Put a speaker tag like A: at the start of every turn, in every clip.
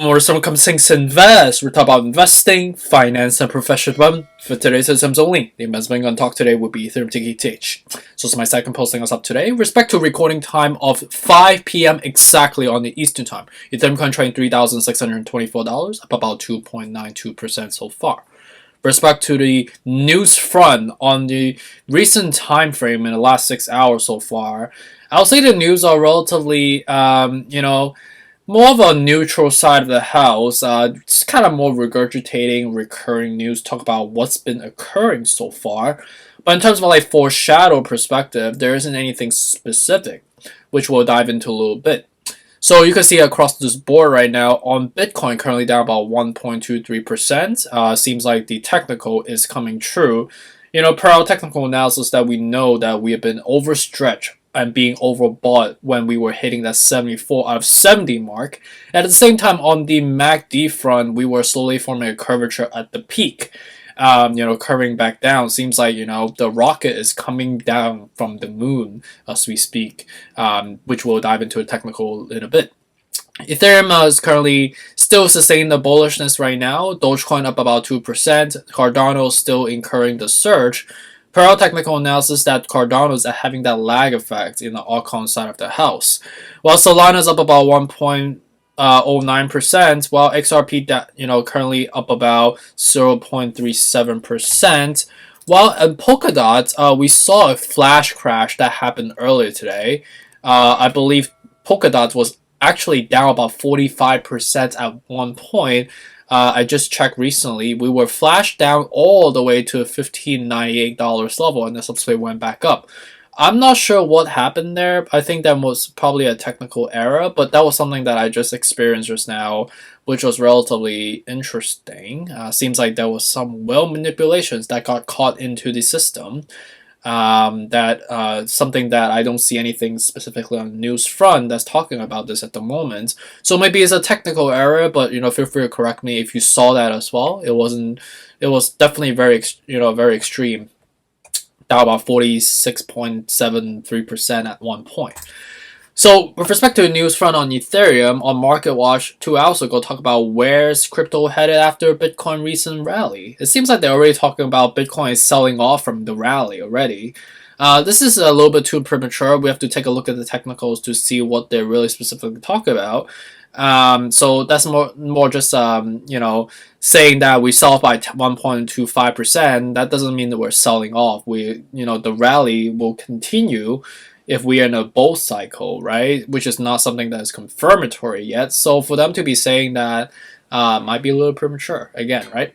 A: Or someone comes to invest. We're talking about investing, finance, and professional development. For today's systems only, the investment I'm going to talk today will be Ethereum ETH. So it's my second posting us up today. Respect to recording time of 5 p.m. exactly on the Eastern time. Ethereum coin trading $3,624, up about 2.92% so far. Respect to the news front on the recent time frame in the last 6 hours so far, I'll say the news are relatively, more of a neutral side of the house. It's kind of more regurgitating recurring news, talk about what's been occurring so far. But in terms of like foreshadow perspective, there isn't anything specific, which we'll dive into a little bit. So you can see across this board right now on Bitcoin currently down about 1.23%. Seems like the technical is coming true. Per our technical analysis that we know that we have been overstretched and being overbought when we were hitting that 74 out of 70 mark. At the same time, on the MACD front, we were slowly forming a curvature at the peak. Curving back down. Seems like, the rocket is coming down from the moon as we speak, which we'll dive into a technical in a bit. Ethereum is currently still sustaining the bullishness right now. Dogecoin up about 2%. Cardano still incurring the surge. Per our technical analysis, that Cardano is having that lag effect in the altcoin side of the house. While Solana is up about 1.09%, while XRP currently up about 0.37%. While in polkadot, we saw a flash crash that happened earlier today. I believe polkadot was actually down about 45% at one point. I just checked recently. We were flashed down all the way to $15.98 level and then subsequently went back up. I'm not sure what happened there. I think that was probably a technical error, but that was something that I just experienced just now, which was relatively interesting. Seems like there was some manipulations that got caught into the system. Something that I don't see anything specifically on the news front that's talking about this at the moment. So maybe it's a technical error, but feel free to correct me if you saw that as well. It was definitely very extreme. Down about 46.73% at one point. So with respect to the news front on Ethereum, on MarketWatch 2 hours ago, talk about where's crypto headed after Bitcoin recent rally. It seems like they're already talking about Bitcoin is selling off from the rally already. This is a little bit too premature. We have to take a look at the technicals to see what they're really specifically talking about. So that's more just saying that we sell off by 1.25%. That doesn't mean that we're selling off. The rally will continue if we are in a bull cycle, right? Which is not something that is confirmatory yet. So for them to be saying that might be a little premature again, right?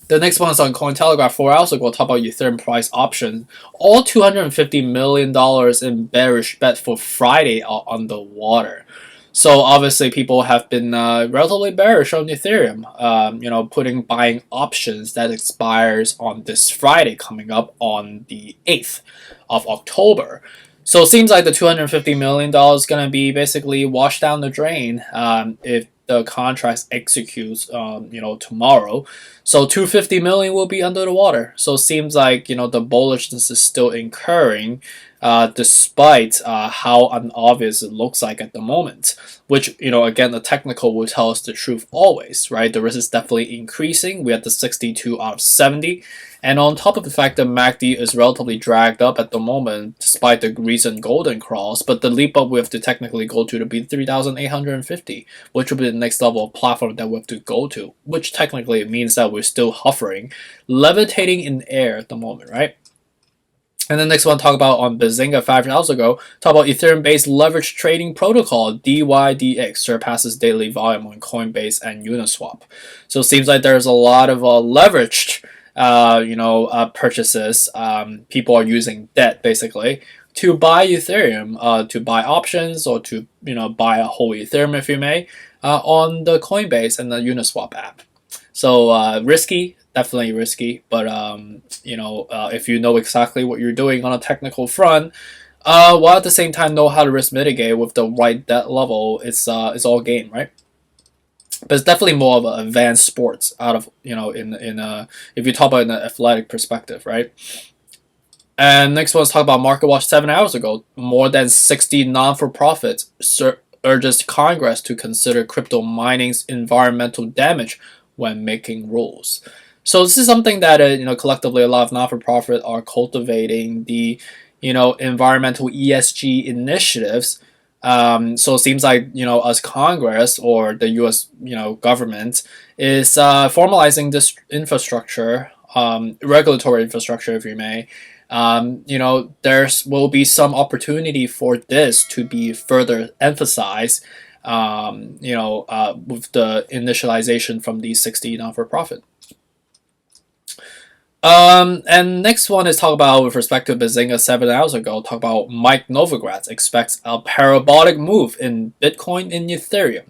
A: The next one is on Cointelegraph 4 hours ago. We'll talk about Ethereum price option. All $250 million in bearish bet for Friday are underwater. So obviously people have been relatively bearish on Ethereum, buying options that expires on this Friday coming up on the 8th of October. So it seems like the $250 million is going to be basically washed down the drain if the contract executes, tomorrow. So $250 million will be under the water. So it seems like, the bullishness is still incurring despite how unobvious it looks like at the moment. Which, again, the technical will tell us the truth always, right? The risk is definitely increasing. We have the 62 out of 70. And on top of the fact that MACD is relatively dragged up at the moment, despite the recent golden cross, but the leap up we have to technically go to be 3,850, which will be the next level of platform that we have to go to, which technically means that we're still hovering, levitating in air at the moment, right? And the next one, talk about on Bazinga 5 hours ago, talk about Ethereum-based leverage trading protocol, DYDX, surpasses daily volume on Coinbase and Uniswap. So it seems like there's a lot of leveraged purchases. People are using debt basically to buy Ethereum, to buy options or to buy a whole Ethereum if you may, on the Coinbase and the Uniswap app. So risky, definitely risky, but if you know exactly what you're doing on a technical front, while at the same time know how to risk mitigate with the right debt level, it's all game, right? But it's definitely more of an advanced sports out of if you talk about in an athletic perspective, right? And next one is talk about MarketWatch 7 hours ago. More than 60 non-for-profits urges Congress to consider crypto mining's environmental damage when making rules. So this is something that collectively a lot of not-for-profit are cultivating the environmental ESG initiatives. So it seems like us Congress or the U.S. government is formalizing this infrastructure, regulatory infrastructure, if you may. There will be some opportunity for this to be further emphasized. With the initialization from these 60 not-for-profit. And next one is talk about with respect to Bazinga 7 hours ago. Talk about Mike Novogratz expects a parabolic move in Bitcoin and Ethereum.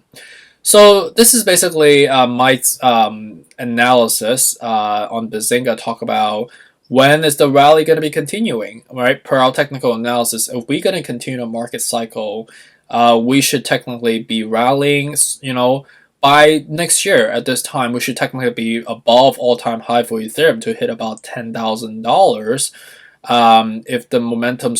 A: So this is basically Mike's analysis on Bazinga. Talk about when is the rally going to be continuing, right? Per our technical analysis, if we're going to continue a market cycle, we should technically be rallying, by next year at this time, we should technically be above all-time high for Ethereum to hit about $10,000 if the momentum,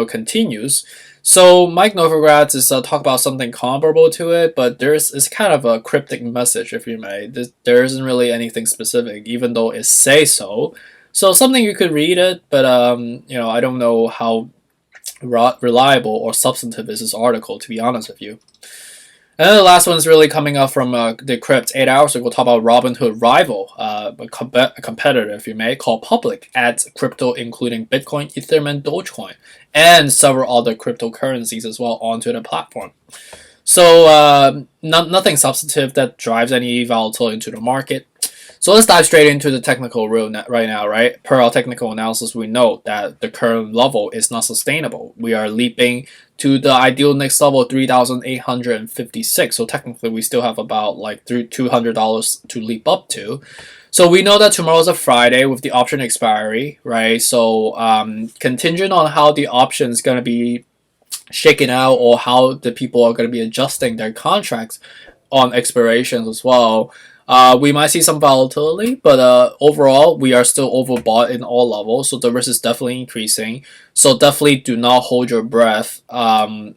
A: continues. So Mike Novogratz is talk about something comparable to it, but it's kind of a cryptic message, if you may. There isn't really anything specific, even though it says so. So something you could read it, but I don't know how reliable or substantive is this article, to be honest with you. And then the last one is really coming up from the crypt 8 hours ago. We'll talk about Robinhood rival, a competitor, if you may, called Public, adds crypto including Bitcoin, Ethereum, and Dogecoin, and several other cryptocurrencies as well onto the platform. So nothing substantive that drives any volatility into the market. So let's dive straight into the technical real right now, right? Per our technical analysis, we know that the current level is not sustainable. We are leaping to the ideal next level, 3,856. So technically, we still have about like $200 to leap up to. So we know that tomorrow's a Friday with the option expiry, right? So contingent on how the option is going to be shaken out or how the people are going to be adjusting their contracts on expirations as well. We might see some volatility, but overall, we are still overbought in all levels, so the risk is definitely increasing. So definitely do not hold your breath, and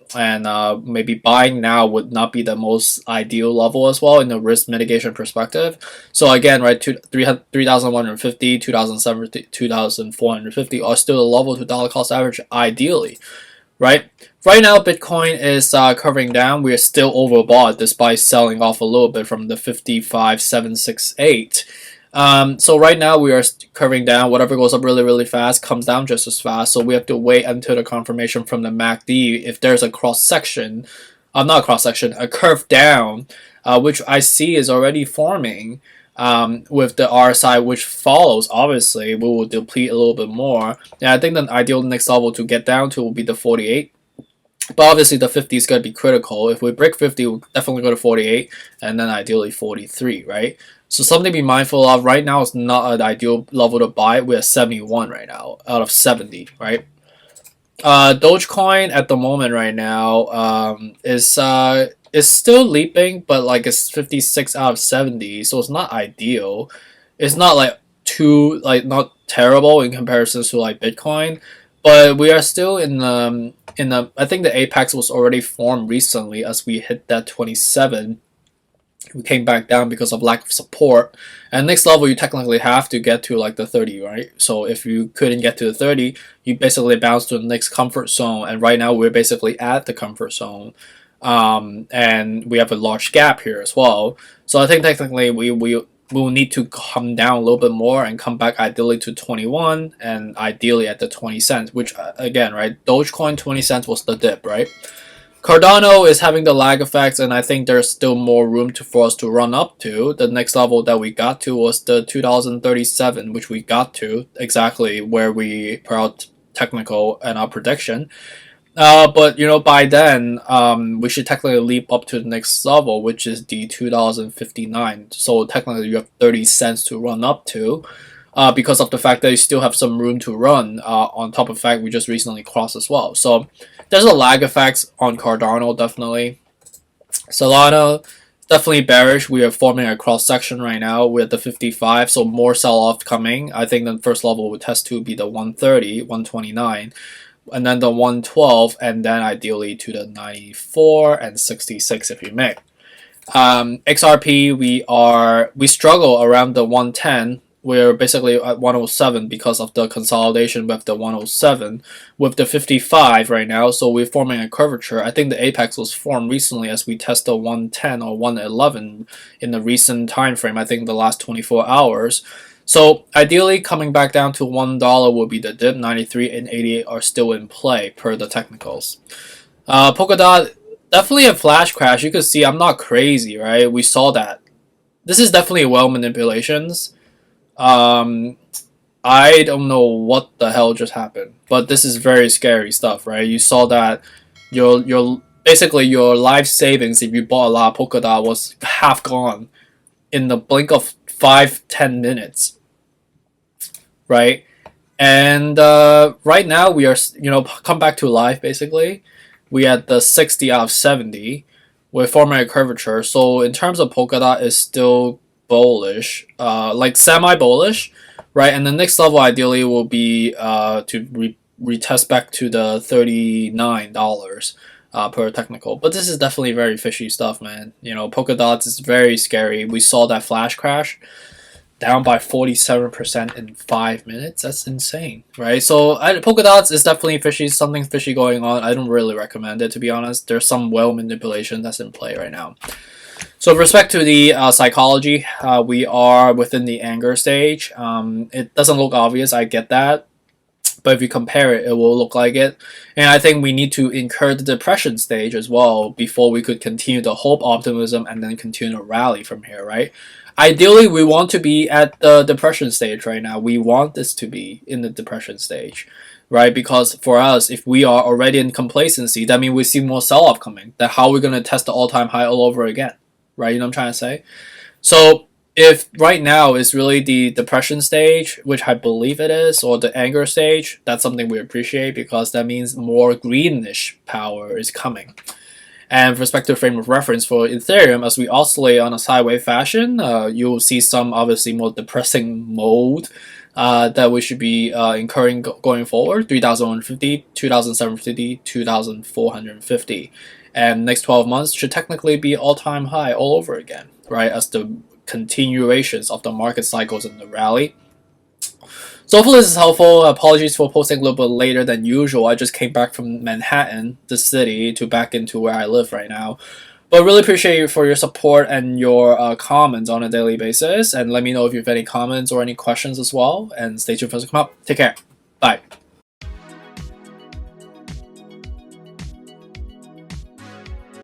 A: maybe buying now would not be the most ideal level as well in the risk mitigation perspective. So again, right, 3,150, 2,750, 2,450 are still the level to dollar cost average ideally. Right now, Bitcoin is covering down. We are still overbought despite selling off a little bit from the 55,768. So right now we are curving down. Whatever goes up really, really fast comes down just as fast. So we have to wait until the confirmation from the MACD if there's a cross section, not a cross section, a curve down, which I see is already forming. With the RSI which follows, obviously, we will deplete a little bit more. And I think the ideal next level to get down to will be the 48. But obviously, the 50 is going to be critical. If we break 50, we'll definitely go to 48, and then ideally 43, right? So something to be mindful of. Right now, it's not an ideal level to buy. We're at 71 right now, out of 70, right? Dogecoin at the moment right now is still leaping, but like it's 56 out of 70, so it's not ideal. It's not like not terrible in comparison to like Bitcoin, but we are still in the I think the apex was already formed recently as we hit that 27. We came back down because of lack of support, and next level you technically have to get to like the 30, right? So if you couldn't get to the 30, you basically bounce to the next comfort zone, and right now we're basically at the comfort zone. And we have a large gap here as well. So I think technically we will need to come down a little bit more and come back ideally to 21 and ideally at the 20 cents, which again, right, Dogecoin 20 cents was the dip, right? Cardano is having the lag effects, and I think there's still more room for us to run up to. The next level that we got to was the 2037, which we got to exactly where we put out technical and our prediction. But by then, we should technically leap up to the next level, which is the 2059. So technically, you have 30 cents to run up to, because of the fact that you still have some room to run. On top of the fact we just recently crossed as well. So there's a lag effects on Cardano definitely. Solana definitely bearish. We are forming a cross section right now. We're at the 55, so more sell off coming. I think the first level would test to be the 130, 129. and then the 112, and then ideally to the 94 and 66 if you may. XRP, we struggle around the 110. We're basically at 107 because of the consolidation with the 107, with the 55 right now. So we're forming a curvature. I think the apex was formed recently as we test the 110 or 111 in the recent time frame. I think the last 24 hours. So ideally, coming back down to $1 will be the dip. 93 and 88 are still in play per the technicals. Polkadot, definitely a flash crash. You could see I'm not crazy, right? We saw that. This is definitely well manipulations. I don't know what the hell just happened, but this is very scary stuff, right? You saw that your basically your life savings if you bought a lot of Polkadot was half gone in the blink of 5-10 minutes, right? And right now we are, come back to life basically. We at the 60 out of 70. We're forming a curvature. So in terms of Polkadot, is still bullish, like semi-bullish, right? And the next level ideally will be to retest back to the $39 per technical. But this is definitely very fishy stuff, man. Polkadot is very scary. We saw that flash crash down by 47% in 5 minutes. That's insane, right? So Polkadot is definitely fishy. Something fishy going on. I don't really recommend it, to be honest. There's some well manipulation that's in play right now. So with respect to the psychology, we are within the anger stage. It doesn't look obvious, I get that. But if you compare it, it will look like it. And I think we need to incur the depression stage as well before we could continue the hope, optimism, and then continue to rally from here, right? Ideally, we want to be at the depression stage right now. We want this to be in the depression stage, right? Because for us, if we are already in complacency, that means we see more sell-off coming. Then how are we going to test the all-time high all over again? Right, you know what I'm trying to say? So if right now is really the depression stage, which I believe it is, or the anger stage, that's something we appreciate because that means more greenish power is coming. And with respect to frame of reference for Ethereum, as we oscillate on a sideways fashion, you'll see some obviously more depressing mode that we should be incurring going forward. 3,150, 2,750, 2,450. And next 12 months should technically be all-time high all over again, right? As the continuations of the market cycles and the rally. So hopefully this is helpful. Apologies for posting a little bit later than usual. I just came back from Manhattan, the city, to back into where I live right now. But really appreciate you for your support and your comments on a daily basis. And let me know if you have any comments or any questions as well. And stay tuned for us to come up. Take care. Bye.